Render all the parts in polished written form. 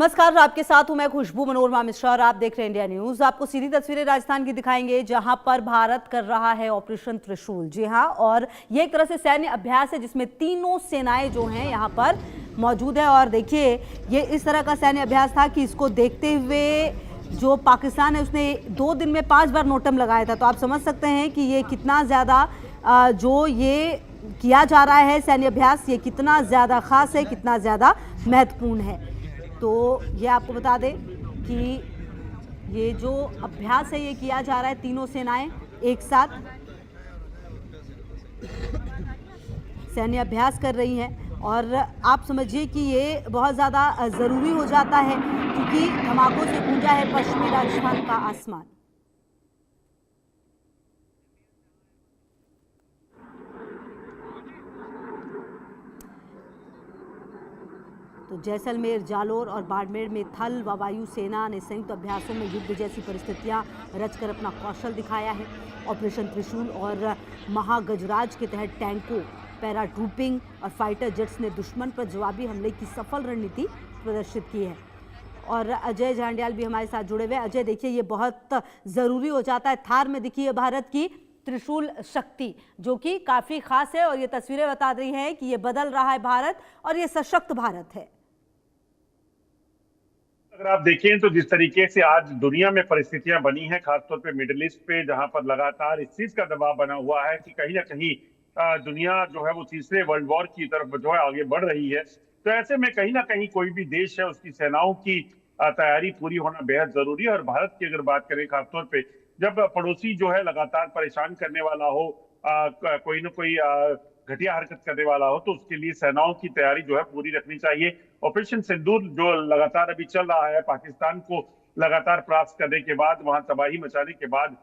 नमस्कार, आपके साथ हूं मैं खुशबू मनोरमा मिश्रा और आप देख रहे हैं इंडिया न्यूज। आपको सीधी तस्वीरें राजस्थान की दिखाएंगे जहां पर भारत कर रहा है ऑपरेशन त्रिशूल। जी हां, और ये एक तरह से सैन्य अभ्यास है जिसमें तीनों सेनाएं जो हैं यहां पर मौजूद है। और देखिए, ये इस तरह का सैन्य अभ्यास था कि इसको देखते हुए जो पाकिस्तान है उसने 2 दिन में 5 बार नोटम लगाया था। तो आप समझ सकते हैं कि ये कितना ज़्यादा जो ये किया जा रहा है सैन्य अभ्यास, ये कितना ज़्यादा खास है, कितना ज़्यादा महत्वपूर्ण है। तो ये आपको बता दें कि ये जो अभ्यास है ये किया जा रहा है, तीनों सेनाएं एक साथ सैन्य अभ्यास कर रही हैं। और आप समझिए कि ये बहुत ज़्यादा ज़रूरी हो जाता है क्योंकि धमाकों से गूंजा है पश्चिमी राजस्थान का आसमान। तो जैसलमेर, जालोर और बाड़मेर में थल व वायु सेना ने संयुक्त अभ्यासों में युद्ध जैसी परिस्थितियां रचकर अपना कौशल दिखाया है। ऑपरेशन त्रिशूल और महागजराज के तहत टैंकों, पैराट्रूपिंग और फाइटर जेट्स ने दुश्मन पर जवाबी हमले की सफल रणनीति प्रदर्शित की है। और अजय झांडियाल भी हमारे साथ जुड़े हुए। अजय, देखिए, ये बहुत ज़रूरी हो जाता है। थार में दिखी है भारत की त्रिशूल शक्ति, जो कि काफ़ी खास है और ये तस्वीरें बता रही हैं कि ये बदल रहा है भारत और ये सशक्त भारत है। अगर आप देखें तो जिस तरीके से आज दुनिया में परिस्थितियां बनी हैं, खासतौर पे मिडिल ईस्ट पे, जहां पर लगातार इस चीज का दबाव बना हुआ है कि कहीं ना कहीं दुनिया जो है वो तीसरे वर्ल्ड वॉर की तरफ जो है आगे बढ़ रही है। तो ऐसे में कहीं ना कहीं कोई भी देश है उसकी सेनाओं की तैयारी पूरी होना बेहद जरूरी है। और भारत की अगर बात करें खासतौर पे, जब पड़ोसी जो है लगातार परेशान करने वाला हो, कोई ना कोई घटिया हरकत करने वाला हो, तो उसके लिए सेनाओं की तैयारी जो है पूरी रखनी चाहिए। ऑपरेशन सिंदूर जो लगातार अभी चल रहा है, पाकिस्तान को लगातार परास्त करने के बाद, वहां तबाही मचाने के बाद,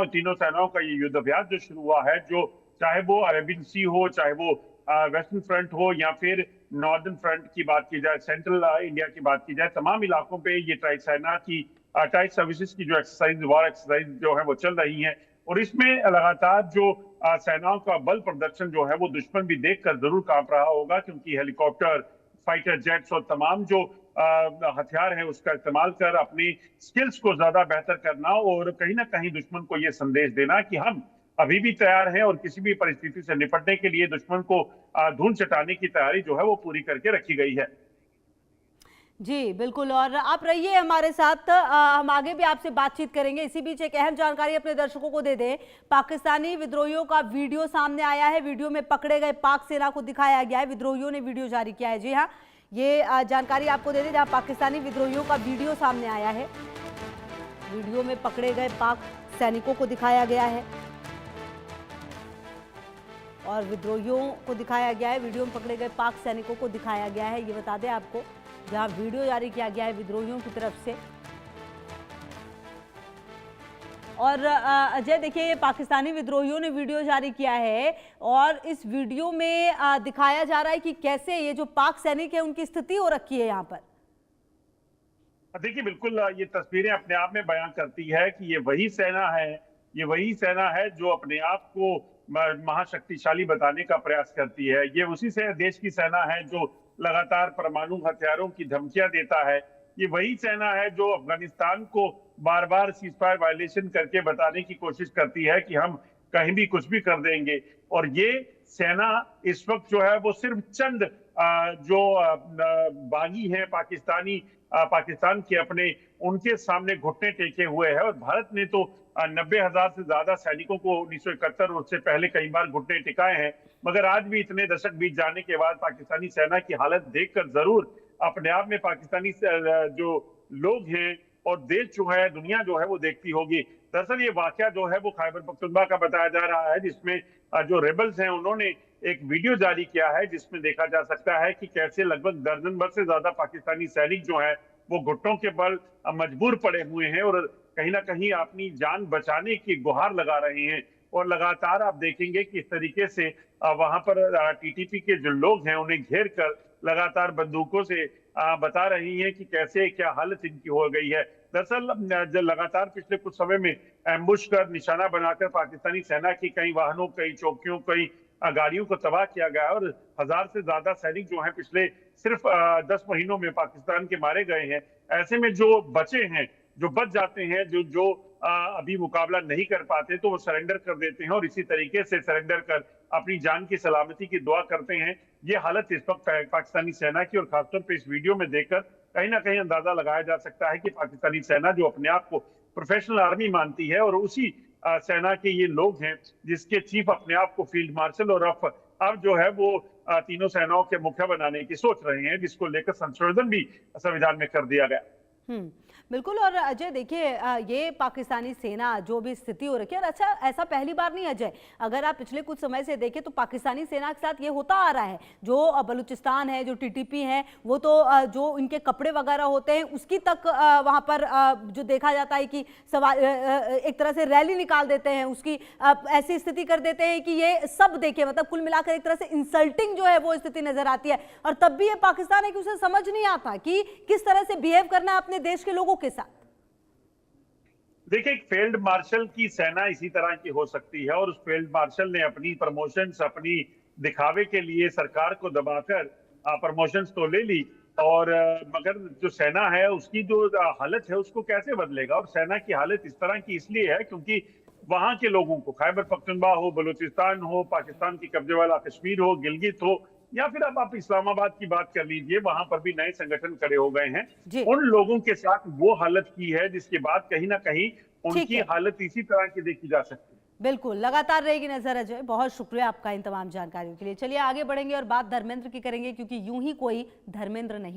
तीनों सेनाओं का ये युद्ध अभ्यास जो शुरू हुआ है, जो चाहे वो अरेबियन सी हो, चाहे वो वेस्टर्न फ्रंट हो, या फिर नॉर्दर्न फ्रंट की बात की जाए, सेंट्रल इंडिया की बात की जाए, तमाम इलाकों पे ये ट्राई सेना की टाइट सर्विसेज की जो एक्सरसाइज, वॉर एक्सरसाइज जो है वो चल रही है। और इसमें लगातार जो सेनाओं का बल प्रदर्शन जो है वो दुश्मन भी देखकर जरूर कांप रहा होगा, क्योंकि हेलीकॉप्टर, फाइटर जेट्स और तमाम जो हथियार है उसका इस्तेमाल कर अपनी स्किल्स को ज्यादा बेहतर करना और कहीं ना कहीं दुश्मन को ये संदेश देना कि हम अभी भी तैयार हैं और किसी भी परिस्थिति से निपटने के लिए दुश्मन को धूल चटाने की तैयारी जो है वो पूरी करके रखी गई है। जी बिल्कुल, और आप रहिए हमारे साथ, हम आगे भी आपसे बातचीत करेंगे। इसी बीच एक अहम जानकारी अपने दर्शकों को दे दें। पाकिस्तानी विद्रोहियों का वीडियो सामने आया है। वीडियो में पकड़े गए पाक सेना को दिखाया गया है। विद्रोहियों ने वीडियो जारी किया है। जी हाँ, ये जानकारी आपको दे दें, जहाँ पाकिस्तानी विद्रोहियों का वीडियो सामने आया है। वीडियो में पकड़े गए पाक सैनिकों को दिखाया गया है और विद्रोहियों को दिखाया गया है। वीडियो में पकड़े गए पाक सैनिकों को दिखाया गया है, ये बता दें आपको, जहां वीडियो जारी किया गया है विद्रोहियों की तरफ से। और अजय, देखिए, ये पाकिस्तानी विद्रोहियों ने वीडियो जारी किया है और इस वीडियो में दिखाया जा रहा है कि कैसे ये जो पाक सैनिक है उनकी स्थिति हो रखी है यहाँ पर। देखिए, बिल्कुल ये तस्वीरें अपने आप में बयान करती है कि ये वही सेना है जो अपने आप को महाशक्तिशाली बताने का प्रयास करती है। ये उसी से देश की सेना है जो लगातार परमाणु हथियारों की धमकियां देता है। ये वही सेना है जो अफगानिस्तान को बार बार सीजफायर वायलेशन करके बताने की कोशिश करती है कि हम कहीं भी कुछ भी कर देंगे। और ये सेना इस वक्त जो है वो सिर्फ चंद जो बागी हैं पाकिस्तान के अपने, उनके सामने घुटने टेके हुए है। और भारत ने तो 90,000 से ज्यादा सैनिकों को 1971 और उससे पहले कई बार घुटने टिकाए हैं। मगर आज भी इतने दशक बीत जाने के बाद पाकिस्तानी सेना की हालत देखकर जरूर अपने आप में पाकिस्तानी जो लोग हैं और देश जो है, दुनिया जो है वो देखती होगी। दरअसल ये वाकया जो है वो खैबर पख्तूनख्वा का बताया जा रहा है, जिसमें जो रेबल्स हैं उन्होंने एक वीडियो जारी किया है जिसमें देखा जा सकता है कि कैसे लगभग दर्जन भर से ज्यादा पाकिस्तानी सैनिक जो हैं वो घुटनों के बल मजबूर पड़े हुए हैं और कहीं ना कहीं अपनी जान बचाने की गुहार लगा रहे हैं। और लगातार आप देखेंगे कि इस तरीके से वहां पर टीटीपी के जो लोग हैं उन्हें घेर कर लगातार बंदूकों से बता रही हैं कि कैसे क्या हालत इनकी हो गई है। दरअसल लगातार पिछले कुछ समय में एम्बुश कर निशाना बनाकर पाकिस्तानी सेना की कई वाहनों, कई चौकियों, कई गाड़ियों को तबाह किया गया और 1000 से ज्यादा सैनिक जो हैं पिछले सिर्फ 10 महीनों में पाकिस्तान के मारे गए हैं। ऐसे में जो बचे हैं, जो बच जाते हैं, जो जो अभी मुकाबला नहीं कर पाते, तो वो सरेंडर कर देते हैं और इसी तरीके से सरेंडर कर अपनी जान की सलामती की दुआ करते हैं। ये हालत इस वक्त पाकिस्तानी सेना की, और खासतौर पर इस वीडियो में देखकर कहीं ना कहीं अंदाजा लगाया जा सकता है कि पाकिस्तानी सेना जो अपने आप को प्रोफेशनल आर्मी मानती है, और उसी सेना के ये लोग हैं जिसके चीफ अपने आप को फील्ड मार्शल और अब जो है वो तीनों सेनाओं के मुखिया बनाने की सोच रहे हैं, जिसको लेकर संशोधन भी संविधान में कर दिया गया। बिल्कुल। और अजय देखिए, ये पाकिस्तानी सेना जो भी स्थिति हो रखी है, और अच्छा ऐसा पहली बार नहीं अजय, अगर आप पिछले कुछ समय से देखें तो पाकिस्तानी सेना के साथ ये होता आ रहा है। जो बलूचिस्तान है, जो टीटीपी है, वो तो जो इनके कपड़े वगैरह होते हैं उसकी तक वहां पर जो देखा जाता है कि एक तरह से रैली निकाल देते हैं, उसकी ऐसी स्थिति कर देते हैं कि ये सब देखे, मतलब कुल मिलाकर एक तरह से इंसल्टिंग जो है वो स्थिति नजर आती है। और तब भी ये पाकिस्तान है कि उसे समझ नहीं आता कि किस तरह से बिहेव करना है अपने देश के लोगों के साथ। देखिए, एक फील्ड मार्शल की सेना इसी तरह की हो सकती है, और उस फील्ड मार्शल ने अपनी प्रमोशंस, अपनी दिखावे के लिए सरकार को दबाकर प्रमोशंस तो ले ली, और मगर जो सेना है उसकी जो हालत है उसको कैसे बदलेगा। और सेना की हालत इस तरह की इसलिए है क्योंकि वहां के लोगों को, खैबर पख्तूनख्वा हो, बलूचिस्तान हो, पाकिस्तान की कब्जे वाला कश्मीर हो, गिलगित हो, या फिर अब आप इस्लामाबाद की बात कर लीजिए, वहां पर भी नए संगठन खड़े हो गए हैं। उन लोगों के साथ वो हालत की है जिसके बाद कहीं ना कहीं उनकी हालत इसी तरह की देखी जा सकती है। बिल्कुल, लगातार रहेगी नजर अजय। बहुत शुक्रिया आपका इन तमाम जानकारियों के लिए। चलिए आगे बढ़ेंगे और बात धर्मेंद्र की करेंगे, क्योंकि यूं ही कोई धर्मेंद्र नहीं।